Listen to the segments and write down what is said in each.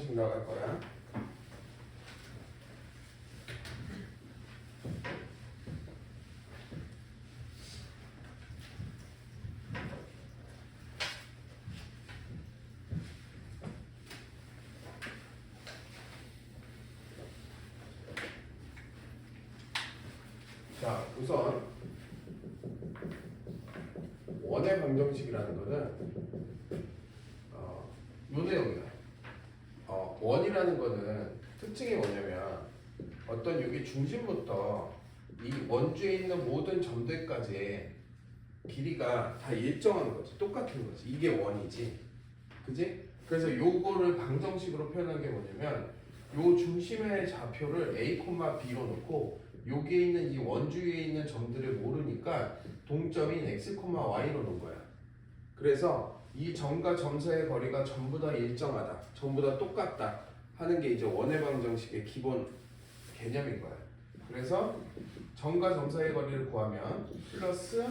방정식 나갈 거야. 자, 우선 원의 방정식이라는 거는 요 내용이야. 원이라는 거는 특징이 뭐냐면 어떤 여기 중심부터 이 원주에 있는 모든 점들까지의 길이가 다 일정한 거지. 똑같은 거지. 이게 원이지. 그지? 그래서 요거를 방정식으로 표현한 게 뭐냐면 요 중심의 좌표를 A, B로 놓고 여기에 있는 이 원주위에 있는 점들을 모르니까 동점인 X, Y로 놓은 거야. 그래서 이 점과 점 사이의 거리가 전부 다 일정하다, 전부 다 똑같다 하는 게 이제 원의 방정식의 기본 개념인 거야. 그래서 점과 점 사이의 거리를 구하면 플러스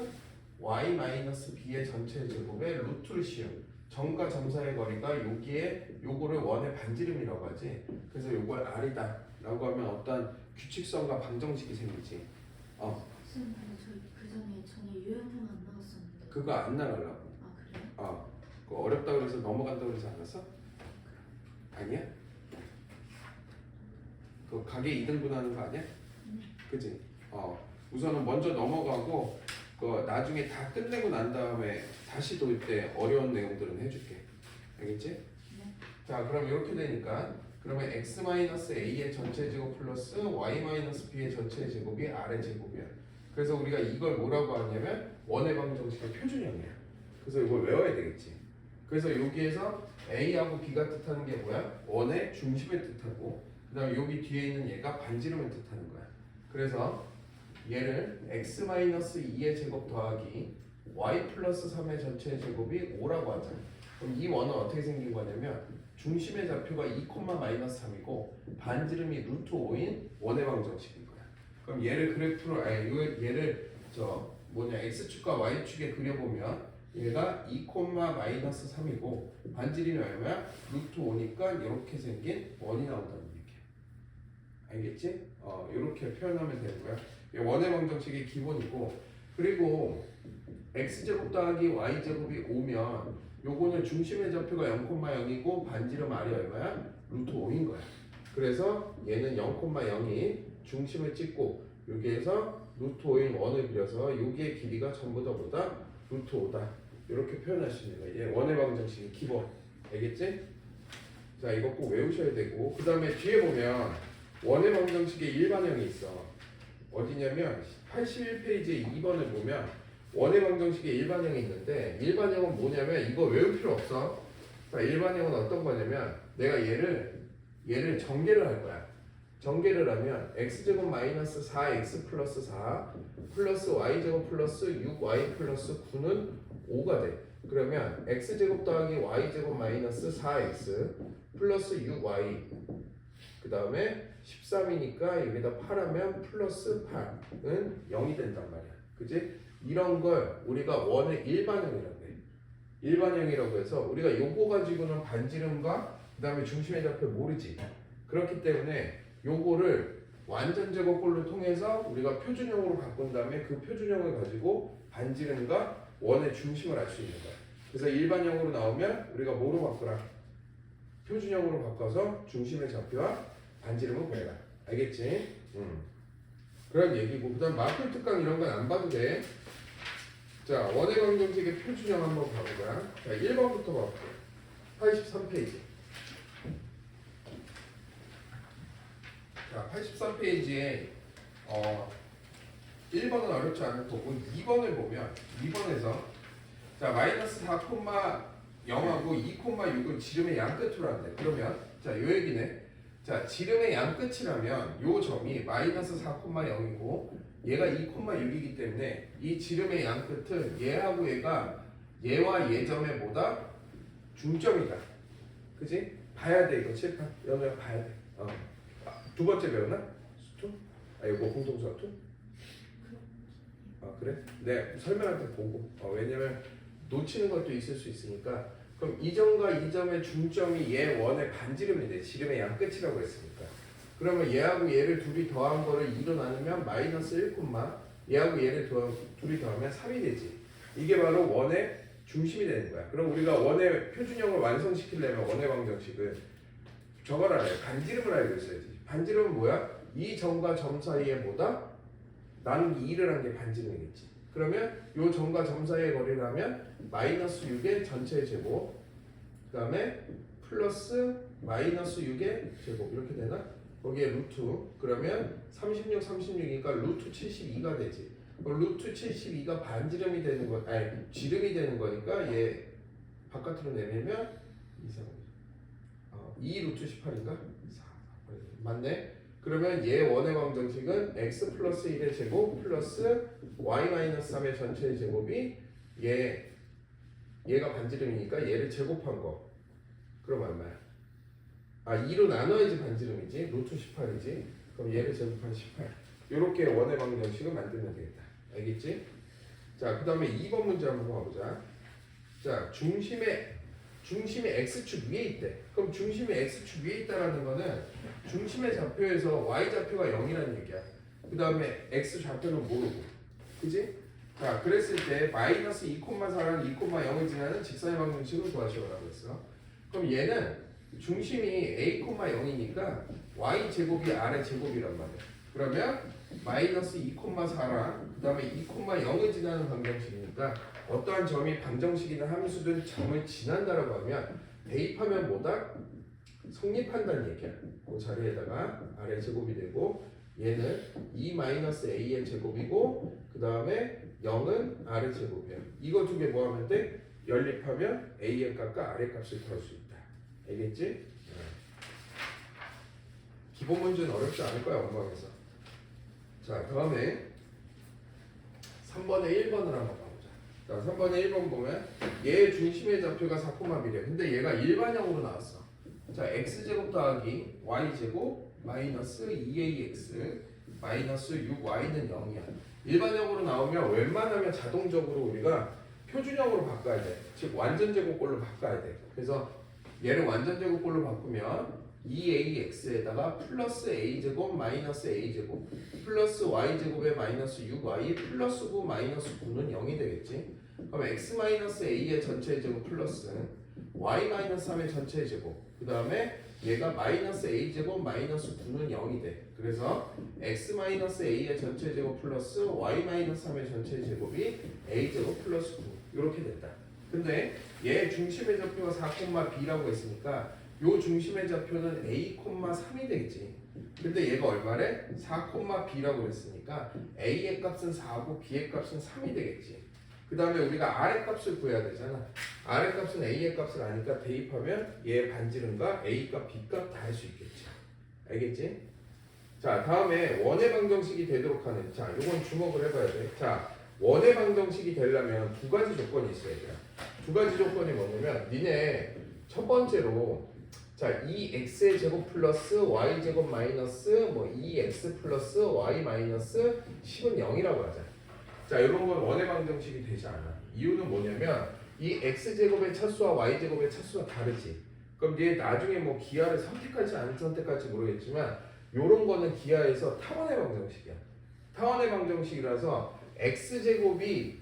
y 마이너스 b의 전체 제곱에 루트를 씌운 점과 점 사이의 거리가 여기에 요거를 원의 반지름이라고 하지. 그래서 요걸 r이다 라고 하면 어떤 규칙성과 방정식이 생기지. 선생님, 근데 전에 유형태만 안 나왔었는데. 그거 안 나가려고. 아, 그래요? 그거 어렵다 그래서 넘어간다 그러지 않았어? 아니야? 그 가게 2등분 하는 거 아니야? 그지? 우선은 먼저 넘어가고 그 나중에 다 끝내고 난 다음에 다시 돌 때 어려운 내용들은 해줄게. 알겠지? 네. 자, 그럼 이렇게 되니까 그러면 x-a의 전체 제곱 플러스 y-b의 전체 제곱이 r의 제곱이야. 그래서 우리가 이걸 뭐라고 하냐면 원의 방정식의 표준형이야. 그래서 이걸 외워야 되겠지. 그래서 여기에서 a하고 b가 뜻하는 게 뭐야? 원의 중심을 뜻하고 그 다음에 여기 뒤에 있는 얘가 반지름을 뜻하는 거야. 그래서 얘를 x-2의 제곱 더하기 y 플러스 3의 전체 제곱이 5라고 하자. 그럼 이 원은 어떻게 생긴 거냐면 중심의 좌표가 2,-3이고 반지름이 루트 5인 원의 방정식인 거야. 그럼 얘를 그래프로 얘를 x축과 y축에 그려보면 얘가 2,-3이고 반지름이 얼마야? 루트 5니까 이렇게 생긴 원이 나온다는 얘기야. 알겠지? 이렇게 표현하면 되는 거야. 원의 방정식이 기본이고, 그리고 x제곱 더하기 y제곱이 5면 요거는 중심의 좌표가 0,0이고 반지름 r이 얼마야? 루트 5인 거야. 그래서 얘는 0,0이 중심을 찍고 여기에서 루트 5인 원을 그려서 여기의 길이가 전부 다 보다 루트 5다. 이렇게 표현할 수 있는 거야. 얘 원의 방정식이 기본. 알겠지? 자, 이거 꼭 외우셔야 되고, 그 다음에 뒤에 보면 원의 방정식의 일반형이 있어. 어디냐면 81페이지에 2번을 보면 원의 방정식의 일반형이 있는데, 일반형은 뭐냐면 이거 외울 필요 없어. 자, 일반형은 어떤 거냐면 내가 얘를 전개를 할 거야. 전개를 하면 x제곱 마이너스 4x 플러스 4 플러스 y제곱 플러스 6y 플러스 9는 5가 돼. 그러면 x제곱 더하기 y제곱 마이너스 4x 플러스 6y 그 다음에 13이니까 여기다 8하면 플러스 8은 0이 된단 말이야. 그지? 이런 걸 우리가 원의 일반형이라고 해. 일반형이라고 해서 우리가 요거 가지고는 반지름과 그 다음에 중심의 좌표 모르지. 그렇기 때문에 요거를 완전 제곱꼴로 통해서 우리가 표준형으로 바꾼 다음에 그 표준형을 가지고 반지름과 원의 중심을 알 수 있는 거야. 그래서 일반형으로 나오면 우리가 뭐로 바꾸라? 표준형으로 바꿔서 중심의 좌표와 반지름을 구해라. 알겠지? 그런 얘기고, 그 다음 마플 특강 이런 건 안 봐도 돼. 자, 원의 방정식의 표준형 한번 봐보자. 자, 1번부터 봐볼게요. 83페이지. 자, 83페이지에 1번은 어렵지 않을 거고 2번을 보면 2번에서 자, 마이너스 4,0하고 2,6을 지름의 양끝으로 한대. 그러면 자, 요 얘기네. 자, 지름의 양끝이라면 요 점이 마이너스 4,0이고 얘가 2,6이기 때문에 이 지름의 양끝은 얘하고 얘가 얘와 얘 점의 뭐다? 중점이다. 그지? 봐야 돼. 이거 칠판 연우야 봐야 돼. 두 번째 배웠나? 수투? 이거 공통수투? 그래? 네, 설명할 때 보고. 왜냐면 놓치는 것도 있을 수 있으니까 그럼 이 점과 이 점의 중점이 얘 원의 반지름이 돼. 지름의 양 끝이라고 했으니까. 그러면 얘하고 얘를 둘이 더한 거를 2로 나누면 마이너스 1, 얘하고 얘를 둘이 더하면 3이 되지. 이게 바로 원의 중심이 되는 거야. 그럼 우리가 원의 표준형을 완성시키려면 원의 방정식은 저걸 알아요. 반지름을 알고 있어야지. 반지름은 뭐야? 이 점과 점 사이에 뭐다? 나누기 2를 한 게 반지름이겠지. 그러면 요 점과 점 사이의 거리를 하면 마이너스 6의 전체 제곱, 그 다음에 플러스 마이너스 6의 제곱 이렇게 되나? 거기에 루트, 그러면 36, 36이니까 루트 72가 되지. 루트 72가 반지름이 되는 거, 아니 지름이 되는 거니까 얘 바깥으로 내밀면 2 루트 18인가? 4 맞네. 그러면 얘 원의 방정식은 x 플러스 1의 제곱 플러스 y 마이너스 3의 전체의 제곱이 얘가 반지름이니까 얘를 제곱한 거. 그럼 얼마야? 2로 나눠야지 반지름이지. 루트 18이지. 그럼 얘를 제곱한 18. 요렇게 원의 방정식을 만들면 되겠다. 알겠지? 자, 그 다음에 2번 문제 한번 봐보자. 자, 중심이 x축 위에 있대. 그럼 중심이 x축 위에 있다라는 거는 중심의 좌표에서 y좌표가 0이라는 얘기야. 그 다음에 x좌표는 모르고. 그지? 자, 그랬을 때 마이너스 2,4랑 2,0을 지나는 직선의 방정식을 구하시오라고 했어. 그럼 얘는 중심이 a,0이니까 y제곱이 r의 제곱이란 말이야. 그러면 마이너스 2,4랑 그 다음에 2,0을 지나는 방정식이니까 어떠한 점이 방정식이나 함수든 점을 지난다라고 하면 대입하면 뭐다? 성립한다는 얘기야. 그 자리에다가 r의 제곱이 되고 얘는 2-a의 제곱이고 그 다음에 0은 r의 제곱이야. 이거 두 개 뭐 하면 돼? 연립하면 a의 값과 r의 값을 구할 수 있다. 알겠지? 기본 문제는 어렵지 않을 거야 원방에서. 자, 다음에 3번에 1번을 한번 봐보자. 자, 3번에 1번 보면 얘 중심의 좌표가 4,1이야. 근데 얘가 일반형으로 나왔어. 자, x제곱 더하기 y제곱 마이너스 2ax 마이너스 6y는 0이야. 일반형으로 나오면 웬만하면 자동적으로 우리가 표준형으로 바꿔야 돼. 즉 완전제곱꼴로 바꿔야 돼. 그래서 얘를 완전제곱꼴로 바꾸면 2ax에다가 플러스 a제곱 마이너스 a제곱 플러스 y제곱에 마이너스 6y 플러스 9 마이너스 9는 0이 되겠지. 그럼 x 마이너스 a의 전체 제곱 플러스 y 마이너스 3의 전체 제곱 그 다음에 얘가 마이너스 a제곱 마이너스 9는 0이 돼. 그래서 x 마이너스 a의 전체 제곱 플러스 y 마이너스 3의 전체 제곱이 a제곱 플러스 9 이렇게 됐다. 근데 얘 중심의 좌표가 4,b라고 했으니까 요 중심의 좌표는 a,3이 되겠지. 근데 얘가 얼마래? 4,b라고 했으니까 a의 값은 4고 b의 값은 3이 되겠지. 그 다음에 우리가 r의 값을 구해야 되잖아. r의 값은 a의 값을 아니까 대입하면 얘 반지름과 a 값, b 값 다 할 수 있겠지. 알겠지? 자, 다음에 원의 방정식이 되도록 하는, 자, 요건 주목을 해봐야 돼. 자, 원의 방정식이 되려면 두 가지 조건이 있어야 돼. 두 가지 조건이 뭐냐면 니네 첫 번째로 자, 2x의 제곱 플러스 y제곱 마이너스 뭐 2x 플러스 y 마이너스 10은 0이라고 하자. 자, 이런 건 원의 방정식이 되지 않아. 이유는 뭐냐면 이 x제곱의 차수와 y제곱의 차수가 다르지. 그럼 얘 나중에 뭐 기하를 선택할지 안 선택할지 모르겠지만 요런 거는 기하에서 타원의 방정식이야. 타원의 방정식이라서 x제곱이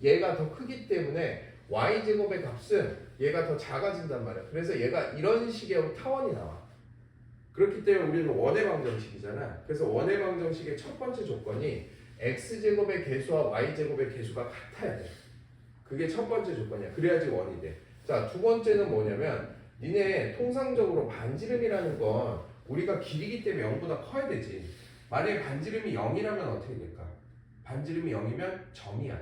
얘가 더 크기 때문에 y제곱의 값은 얘가 더 작아진단 말이야. 그래서 얘가 이런 식의 타원이 나와. 그렇기 때문에 우리는 원의 방정식이잖아. 그래서 원의 방정식의 첫 번째 조건이 x제곱의 개수와 y제곱의 개수가 같아야 돼. 그게 첫 번째 조건이야. 그래야지 원이 돼. 자, 두 번째는 뭐냐면 니네 통상적으로 반지름이라는 건 우리가 길이기 때문에 0보다 커야 되지. 만약에 반지름이 0이라면 어떻게 될까? 반지름이 0이면 점이야.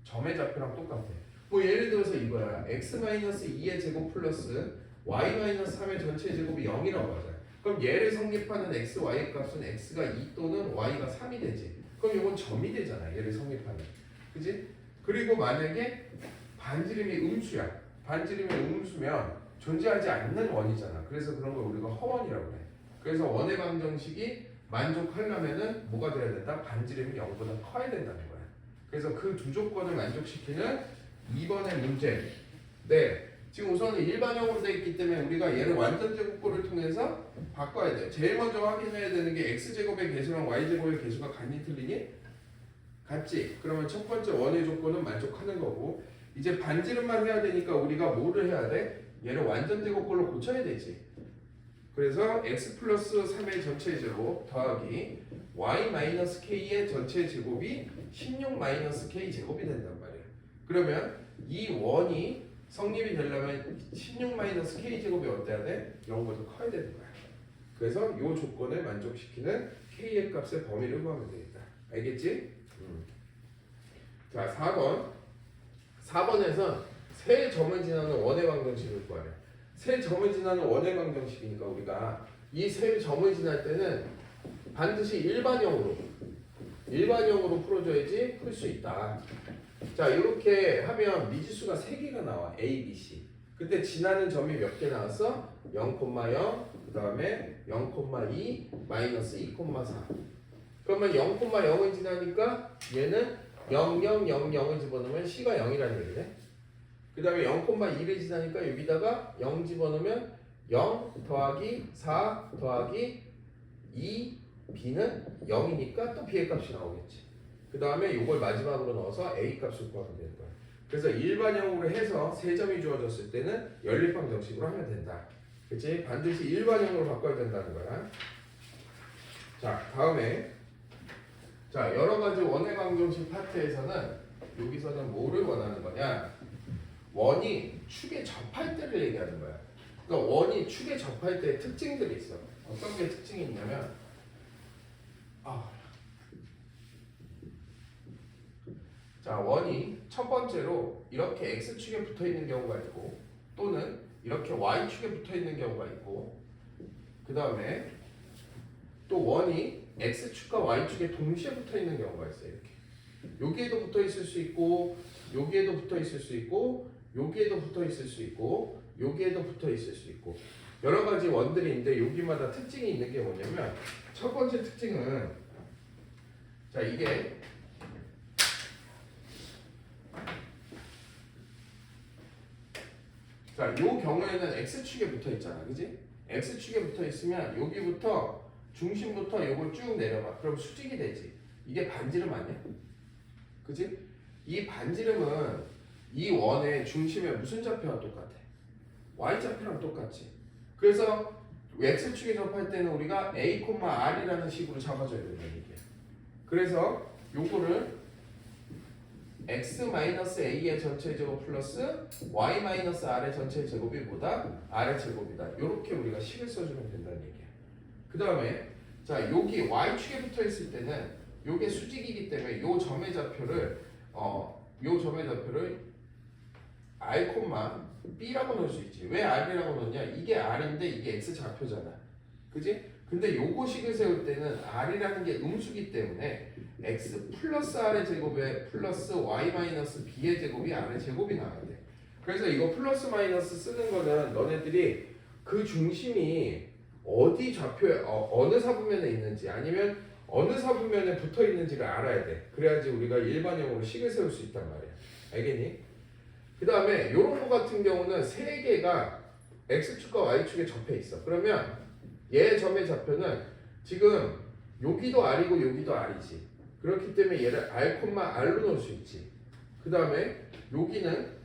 점의 좌표랑 똑같아. 뭐 예를 들어서 이거야. x-2의 제곱 플러스 y-3의 전체 제곱이 0이라고 하자. 그럼 얘를 성립하는 x, y의 값은 x가 2 또는 y가 3이 되지. 그럼 이건 점이 되잖아. 얘를 성립하는. 그지? 그리고 만약에 반지름이 음수야. 반지름이 음수면 존재하지 않는 원이잖아. 그래서 그런 걸 우리가 허원이라고 해. 그래서 원의 방정식이 만족하려면은 뭐가 돼야 된다? 반지름이 0보다 커야 된다는 거야. 그래서 그 두 조건을 만족시키는 2번의 문제. 네. 지금 우선은 일반형으로 되어 있기 때문에 우리가 얘를 완전 제곱꼴을 통해서 바꿔야 돼요. 제일 먼저 확인해야 되는 게 x제곱의 개수랑 y제곱의 개수가 같니 틀리니? 같지? 그러면 첫 번째 원의 조건은 만족하는 거고, 이제 반지름만 해야 되니까 우리가 뭐를 해야 돼? 얘를 완전 제곱꼴로 고쳐야 되지. 그래서 x 플러스 3의 전체 제곱 더하기 y 마이너스 k의 전체 제곱이 16 마이너스 k 제곱이 된단 말이야. 그러면 이 원이 성립이 되려면 16 마이너스 k 제곱이 어때야 돼? 0보다 커야 되는 거야. 그래서 이 조건을 만족시키는 k의 값의 범위를 구하면 되겠다. 알겠지? 자, 4번. 4번에서 세 점을 지나는 원의 방정식을 구하래. 세 점을 지나는 원의 방정식이니까 우리가 이 세 점을 지날 때는 반드시 일반형으로 풀어줘야지 풀 수 있다. 자, 이렇게 하면 미지수가 3개가 나와. A, B, C. 그때 지나는 점이 몇 개 나왔어? 0,0, 그 다음에 0,2, 마이너스 2,4. 그러면 0,0을 지나니까 얘는 0, 0, 0, 0을 집어넣으면 C가 0이라는 얘기네. 그 다음에 0,2를 지나니까 여기다가 0 집어넣으면 0 더하기 4 더하기 2 B는 0이니까 또 B의 값이 나오겠지. 그 다음에 이걸 마지막으로 넣어서 A 값을 구하면 되는 거야. 그래서 일반형으로 해서 세 점이 주어졌을 때는 연립방 정식으로 하면 된다. 그치? 반드시 일반형으로 바꿔야 된다는 거야. 자, 다음에 자, 여러 가지 원의 방정식 파트에서는 여기서는 뭐를 원하는 거냐? 원이 축에 접할 때를 얘기하는 거야. 그러니까 원이 축에 접할 때의 특징들이 있어. 어떤 게 특징이 있냐면, 자, 원이 첫 번째로 이렇게 x축에 붙어 있는 경우가 있고, 또는 이렇게 y축에 붙어 있는 경우가 있고, 그 다음에 또 원이 x축과 y축에 동시에 붙어 있는 경우가 있어요. 이렇게 여기에도 붙어 있을 수 있고, 여기에도 붙어 있을 수 있고, 여기에도 붙어 있을 수 있고, 여기에도 붙어 있을 수 있고, 여러 가지 원들이 있는데 여기마다 특징이 있는 게 뭐냐면, 첫 번째 특징은 자, 이게 자, 요 경우에는 x축에 붙어 있잖아, 그지? x축에 붙어 있으면 여기부터 중심부터 요걸 쭉 내려가. 그럼 수직이 되지. 이게 반지름 아니야? 그지? 이 반지름은 이 원의 중심에 무슨 좌표랑 똑같아? y좌표랑 똑같지. 그래서 x축에 접할 때는 우리가 a, r이라는 식으로 잡아줘야 된다는 얘기야. 그래서 요거를 x-a의 전체 제곱 플러스 y-r의 전체 제곱이 뭐다? r의 제곱이다. 이렇게 우리가 식을 써주면 된다는 얘기야. 그 다음에 자, 여기 y축에 붙어 있을 때는 요게 수직이기 때문에 요 점의 좌표를 r, b라고 넣을 수 있지. 왜 r이라고 넣냐? 이게 r인데 이게 x 좌표잖아. 그지? 근데 요거 식을 세울 때는 r이라는 게 음수기 때문에 x 플러스 r의 제곱에 플러스 y 마이너스 b의 제곱이 r의 제곱이 나와야 돼. 그래서 이거 플러스 마이너스 쓰는 거는 너네들이 그 중심이 어디 좌표에 어느 사분면에 있는지 아니면 어느 사분면에 붙어 있는지를 알아야 돼. 그래야지 우리가 일반형으로 식을 세울 수 있단 말이야. 알겠니? 그 다음에 요런 거 같은 경우는 세 개가 x축과 y축에 접해 있어. 그러면 얘 점의 좌표는 지금 여기도 r이고 여기도 r이지. 그렇기 때문에 얘를 r로 넣을 수 있지. 그 다음에 여기는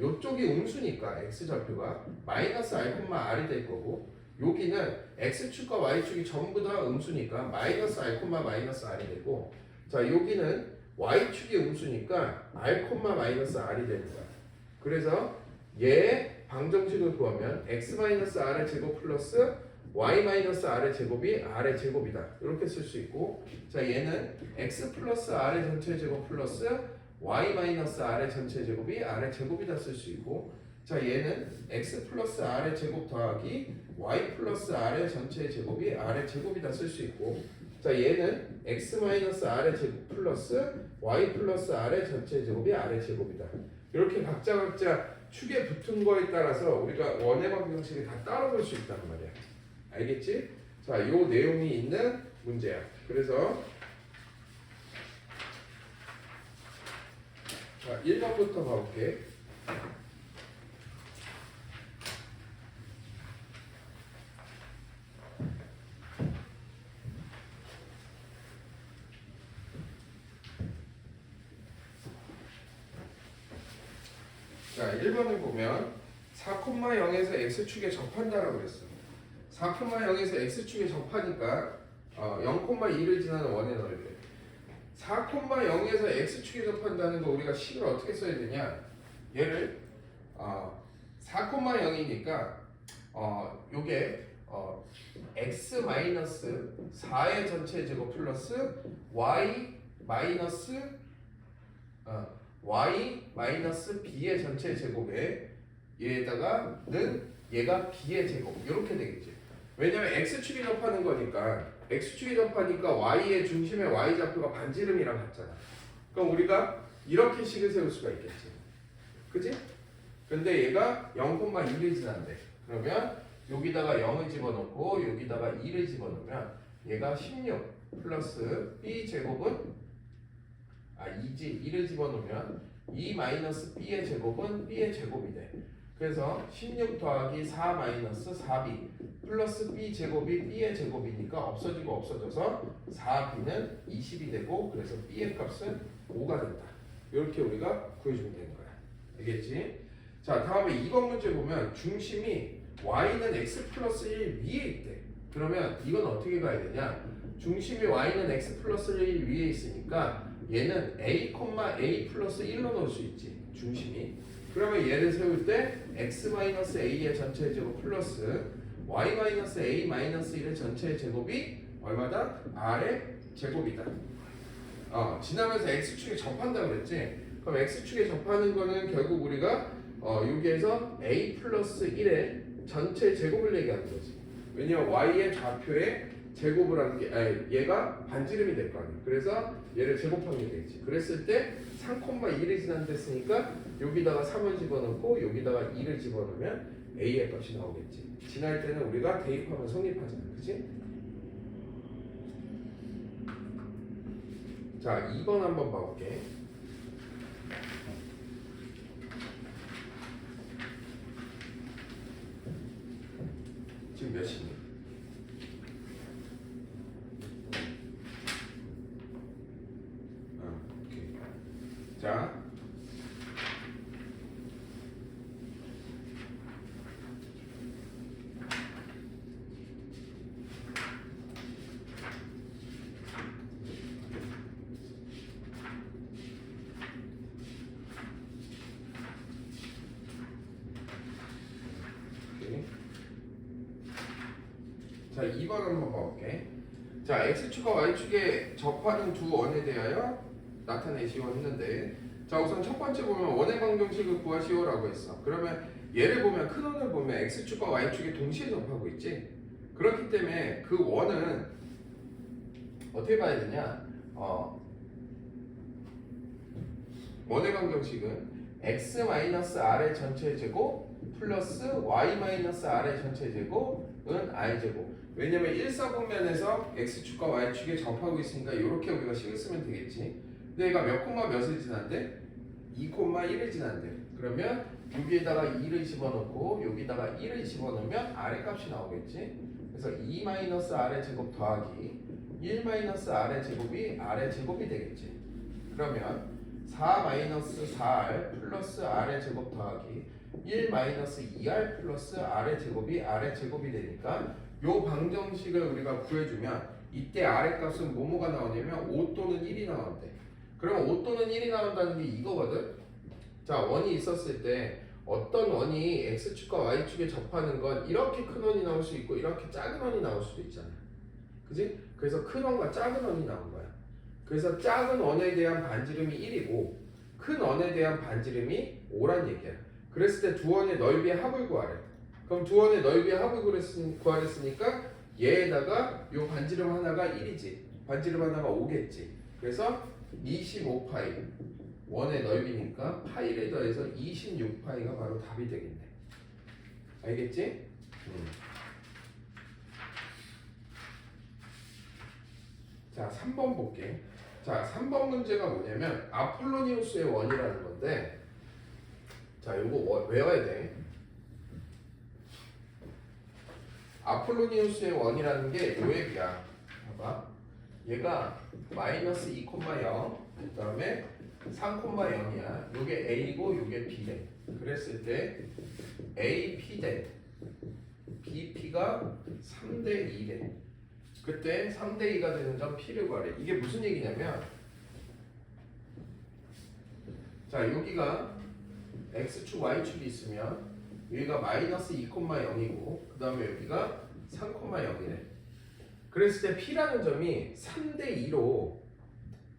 요쪽이 음수니까 x좌표가 마이너스 r이 될 거고, 여기는 x축과 y축이 전부 다 음수니까 마이너스 r이 되고, 자, 여기는 y축이 음수니까 r, 되는 거야. 그래서 얘 방정식을 구하면 x-r의 제곱 플러스 y-r의 제곱이 r의 제곱이다. 이렇게 쓸 수 있고, 자, 얘는 x 플러스 r의 전체 제곱 플러스 y-r의 전체 제곱이 r의 제곱이다 쓸 수 있고, 자, 얘는 x 플러스 r의 제곱 더하기 y 플러스 r의 전체 제곱이 r의 제곱이다 쓸 수 있고, 자, 얘는 x 마이너스 r의 제곱 플러스 y 플러스 r의 전체 제곱이 r의 제곱이다. 이렇게 각자 축에 붙은 거에 따라서 우리가 원의 방정식을 다 따로 볼 수 있단 말이야. 알겠지? 자, 요 내용이 있는 문제야. 그래서 자, 1번부터 가볼게. 자, 1번을 보면 4,0에서 x축에 접한다라고 그랬어. 4,0에서 x축에 접하니까 0,2를 지나는 원의 넓이. 4,0에서 x축에 접한다는 거 우리가 식을 어떻게 써야 되냐? 얘를 4,0이니까 요게 x 마이너스 4의 전체 제곱 플러스 y 마이너스 b의 전체 제곱에 얘에다가는 얘가 b의 제곱 이렇게 되겠지. 왜냐면 x축이 접하는 거니까 x축이 접하니까 y의 중심에 y좌표가 반지름이랑 같잖아. 그럼 우리가 이렇게 식을 세울 수가 있겠지. 그지? 근데 얘가 0,2를 지난대. 그러면 여기다가 0을 집어넣고 여기다가 2를 집어넣으면 얘가 16 플러스 b 제곱은 2지 2를 집어넣으면 2 마이너스 b의 제곱은 b의 제곱이 돼. 그래서 16 더하기 4 마이너스 4b 플러스 b 제곱이 b의 제곱이니까 없어지고 없어져서 4b는 20이 되고 그래서 b의 값은 5가 된다. 이렇게 우리가 구해주면 되는 거야. 알겠지? 자, 다음에 2번 문제 보면 중심이 y는 x 플러스 1 위에 있대. 그러면 이건 어떻게 가야 되냐? 중심이 y는 x 플러스 1 위에 있으니까 얘는 a, a 플러스 1로 넣을 수 있지. 중심이. 그러면 얘를 세울 때 x 마이너스 a의 전체 제곱 플러스 y 마이너스 a 마이너스 1의 전체 제곱이 얼마다? r의 제곱이다. 지나면서 x축에 접한다 그랬지? 그럼 x축에 접하는 거는 결국 우리가 여기에서 a 플러스 1의 전체 제곱을 얘기하는 거지. 왜냐면 y의 좌표에 제곱을 하는 게 얘가 반지름이 될 거 아니야. 그래서 얘를 제곱하는 게 되겠지. 그랬을 때 3,2를 지난댔으니까 여기다가 3을 집어넣고 여기다가 2를 집어넣으면 a의 값이 나오겠지. 지날 때는 우리가 대입하면 성립하잖아. 그치? 자, 2번 한번 봐볼게. 지금 몇 시니? 오케이. 자, 자, 2번 한번 봐볼게. 자, x축과 y축에 접하는 두 원에 대하여 나타내시오 했는데, 자, 우선 첫 번째 보면 원의 방정식을 구하시오라고 했어. 그러면 얘를 보면 큰 원을 보면 x축과 y축이 동시에 접하고 있지. 그렇기 때문에 그 원은 어떻게 봐야 되냐? 원의 방정식은 x-r의 전체 제곱 플러스 y-r의 전체 제곱은 r제곱. 왜냐면 1사분면에서 x축과 y축에 접하고 있으니까 이렇게 우리가 식을 쓰면 되겠지. 근데 얘가 몇 콤마 몇을 지난대? 2,1을 지난대. 그러면 여기에다가 2를 집어넣고 여기다가 1을 집어넣으면 r의 값이 나오겠지. 그래서 2-r의 제곱 더하기 1-r의 제곱이 r의 제곱이 되겠지. 그러면 4-4r 플러스 r의 제곱 더하기 1-2r 플러스 r의 제곱이 r의 제곱이 되니까 요 방정식을 우리가 구해주면 이때 r의 값은 뭐뭐가 나오냐면 5 또는 1이 나온대. 그러면 5 또는 1이 나온다는 게 이거거든. 자, 원이 있었을 때 어떤 원이 x축과 y축에 접하는 건 이렇게 큰 원이 나올 수 있고 이렇게 작은 원이 나올 수도 있잖아. 그지? 그래서 큰 원과 작은 원이 나온 거야. 그래서 작은 원에 대한 반지름이 1이고 큰 원에 대한 반지름이 5란 얘기야. 그랬을 때 두 원의 넓이의 합을 구하래. 그럼 두 원의 넓이의 합을 구하랬으니까 얘에다가 요 반지름 하나가 1이지. 반지름 하나가 5겠지. 그래서 25파이 원의 넓이니까 파이를 더해서 26파이가 바로 답이 되겠네. 알겠지? 자, 3번 볼게. 자, 3번 문제가 뭐냐면 아폴로니우스의 원이라는 건데, 자, 요거 외워야 돼. 아폴로니우스의 원이라는 게 요 얘기야. 봐봐. 얘가 마이너스 2,0, 그 다음에 3,0이야. 요게 A고 요게 B래. 그랬을 때 AP 대 BP가 3대 2래. 그때 3대 2가 되는 점 P를 구하래. 이게 무슨 얘기냐면 자 여기가 X축 Y축이 있으면 여기가 마이너스 2,0이고 그 다음에 여기가 3,0이래. 그랬을 때 P라는 점이 3대 2로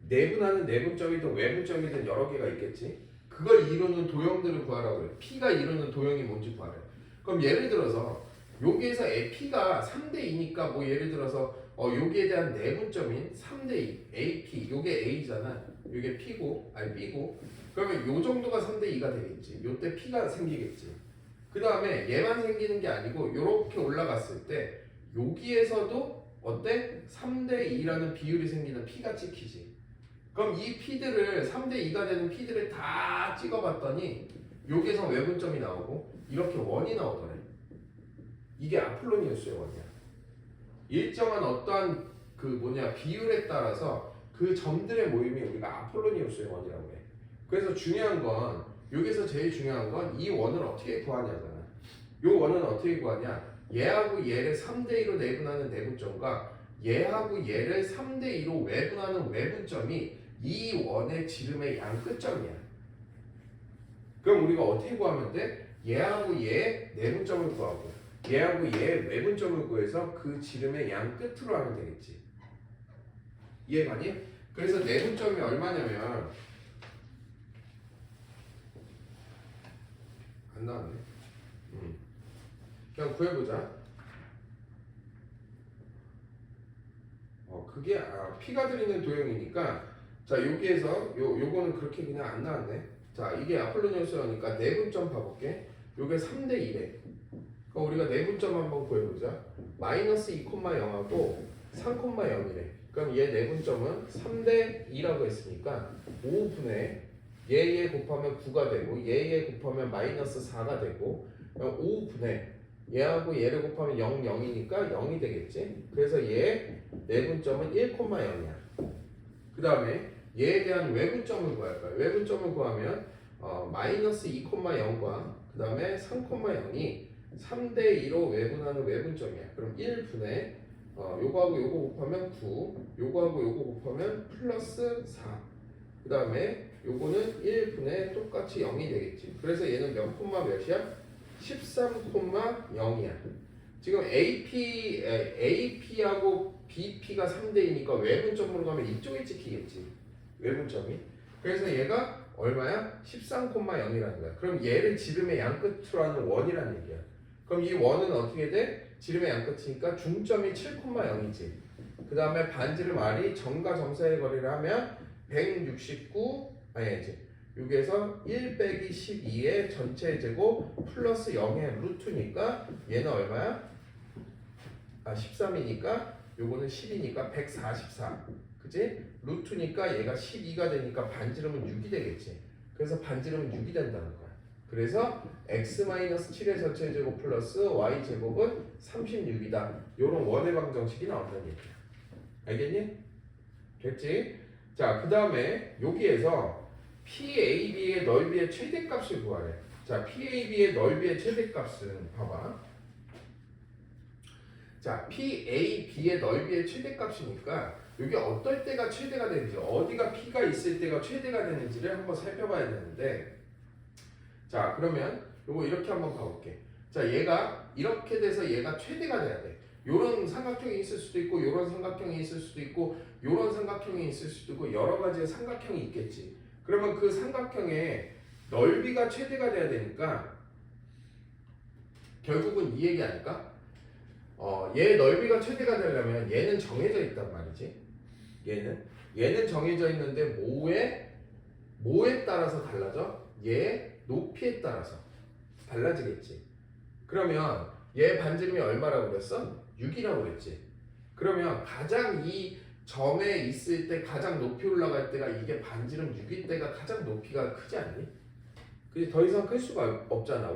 내분하는 내분점이든 외분점이든 여러 개가 있겠지. 그걸 이루는 도형들을 구하라고 그래. P가 이루는 도형이 뭔지 구하래. 그럼 예를 들어서 여기에서 P가 3대 2니까 뭐 예를 들어서 여기에 대한 내분점인 3대 2 AP 요게 A잖아. 요게 P고 아니 B고 그러면 요 정도가 3대 2가 되겠지. 요때 P가 생기겠지. 그 다음에 얘만 생기는 게 아니고 요렇게 올라갔을 때 여기에서도 어때? 3대 2라는 비율이 생기는 P가 찍히지. 그럼 이 P들을 3대 2가 되는 P들을 다 찍어봤더니 여기에서 외분점이 나오고 이렇게 원이 나오더래. 이게 아폴로니우스의 원이야. 일정한 어떠한 비율에 따라서 그 점들의 모임이 우리가 아폴로니우스의 원이라고 해. 그래서 중요한 건 여기서 제일 중요한 건 이 원을 어떻게 구하냐잖아. 이 원은 어떻게 구하냐? 얘하고 얘를 3대 2로 내분하는 내분점과 얘하고 얘를 3대 2로 외분하는 외분점이 이 원의 지름의 양 끝점이야. 그럼 우리가 어떻게 구하면 돼? 얘하고 얘 내분점을 구하고 얘하고 얘 외분점을 구해서 그 지름의 양 끝으로 하면 되겠지. 이해가니? 그래서 내분점이 얼마냐면 안 나왔네. 그냥 구해보자. 그게 P가 들이는 도형이니까 자 여기에서 요거는 그렇게 그냥 안 나왔네. 자 이게 아폴로니우스니까 내분점 봐볼게. 요게 3대 2래. 그럼 우리가 내분점 한번 구해보자. 마이너스 2,0하고 3,0이래. 그럼 얘 내분점은 3대 2라고 했으니까 5분의 얘 곱하면 9가 되고 얘 곱하면 마이너스 4가 되고 5분의 얘하고 얘를 곱하면 0, 0이니까 0이 되겠지. 그래서 얘 내분점은 1,0이야. 그 다음에 얘에 대한 외분점을 구할 거야. 외분점을 구하면 마이너스 2,0과 그 다음에 3,0이 3대 2로 외분하는 외분점이야. 그럼 1분의 요거하고 요거 곱하면 9, 요거하고 요거 곱하면 플러스 4. 그 다음에 요거는 1분의 똑같이 0이 되겠지. 그래서 얘는 몇 콤마 몇이야? 13,0이야. 지금 AP하고 BP가 3대이니까 외분점으로 가면 이쪽에 찍히겠지. 외분점이. 그래서 얘가 얼마야? 13,0이라는 거야. 그럼 얘를 지름의 양 끝으로 하는 원이라는 얘기야. 그럼 이 원은 어떻게 돼? 지름의 양 끝이니까 중점이 7,0이지. 그 다음에 반지름 R이 점과 점 사이의 거리를 하면 169 아니지. 여기에서 1 빼기 12의 전체 제곱 플러스 0의 루트니까 얘는 얼마야? 13이니까 요거는 10이니까 144. 그치? 루트니까 얘가 12가 되니까 반지름은 6이 되겠지. 그래서 반지름은 6이 된다는 거야. 그래서 x-7의 전체 제곱 플러스 y 제곱은 36이다. 요런 원의 방정식이 나온다는 얘기야. 알겠니? 됐지? 자, 그 다음에 여기에서 PAB의 넓이의 최대값을 구하래. 자, PAB의 넓이의 최대값은 봐봐. 자, PAB의 넓이의 최대값이니까 여기 어떨 때가 최대가 되는지, 어디가 P가 있을 때가 최대가 되는지를 한번 살펴봐야 되는데, 자, 그러면 요거 이렇게 한번 봐볼게. 자, 얘가 이렇게 돼서 얘가 최대가 돼야 돼. 요런 삼각형이 있을 수도 있고, 요런 삼각형이 있을 수도 있고, 요런 삼각형이 있을 수도 있고, 여러 가지의 삼각형이 있겠지. 그러면 그 삼각형의 넓이가 최대가 돼야 되니까 결국은 이 얘기 아닐까? 얘 넓이가 최대가 되려면 얘는 정해져 있단 말이지. 얘는 정해져 있는데 뭐에 따라서 달라져? 얘 높이에 따라서 달라지겠지. 그러면 얘 반지름이 얼마라고 그랬어? 6이라고 그랬지. 그러면 가장 이 점에 있을 때 가장 높이 올라갈 때가 이게 반지름 6일 때가 가장 높이가 크지 않니? 그게 더 이상 클 수가 없잖아.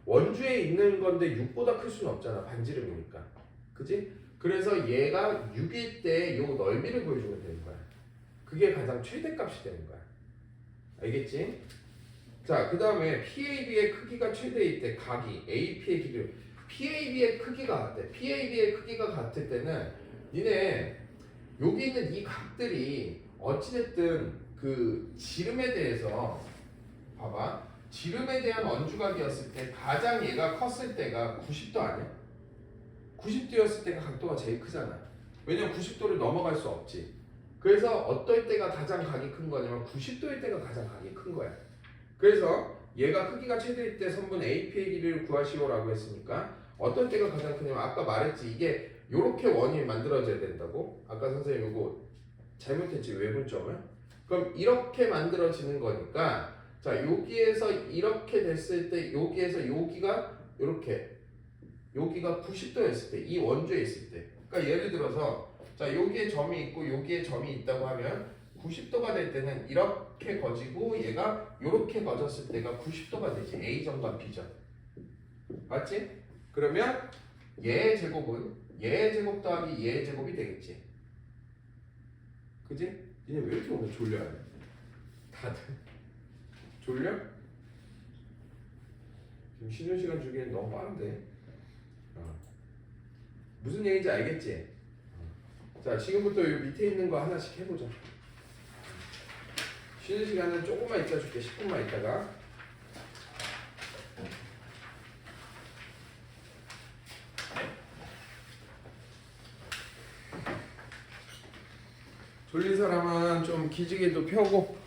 원주에 있는 건데 6보다 클 수는 없잖아. 반지름이니까. 그지? 그래서 얘가 6일 때 요 넓이를 보여주면 되는 거야. 그게 가장 최대값이 되는 거야. 알겠지? 자, 그 다음에 PAB의 크기가 최대일 때 각이 AP의 길이로 PAB의 크기가 같대. PAB의 크기가 같을 때는 니네 여기 있는 이 각들이 어찌됐든 그 지름에 대해서 봐봐. 지름에 대한 원주각이었을 때 가장 얘가 컸을 때가 90도 아니야? 90도였을 때가 각도가 제일 크잖아. 왜냐면 90도를 넘어갈 수 없지. 그래서 어떨 때가 가장 각이 큰 거냐면 90도일 때가 가장 각이 큰 거야. 그래서 얘가 크기가 최대일 때 선분 AP의 길이를 구하시오라고 했으니까 어떤 때가 가장 크냐면 아까 말했지 이게 요렇게 원이 만들어져야 된다고? 아까 선생님 이거 잘못했지 외분점을? 그럼 이렇게 만들어지는 거니까 자 여기에서 이렇게 됐을 때 여기에서 여기가 이렇게 여기가 90도였을 때 이 원주에 있을 때 그러니까 예를 들어서 자 여기에 점이 있고 여기에 점이 있다고 하면 90도가 될 때는 이렇게 거지고 얘가 이렇게 거졌을 때가 90도가 되지. A점과 B점. 맞지? 그러면 얘의 제곱은 얘의 제곱 더하기 얘의 제곱이 되겠지. 그지? 니네 왜 이렇게 오늘 졸려요? 다들 졸려? 지금 쉬는 시간 주기엔 너무 빠른데. 무슨 얘기인지 알겠지? 자 지금부터 이 밑에 있는 거 하나씩 해보자. 쉬는 시간은 조금만 있다 줄게. 10분만 있다가. 졸린 사람은 좀 기지개도 펴고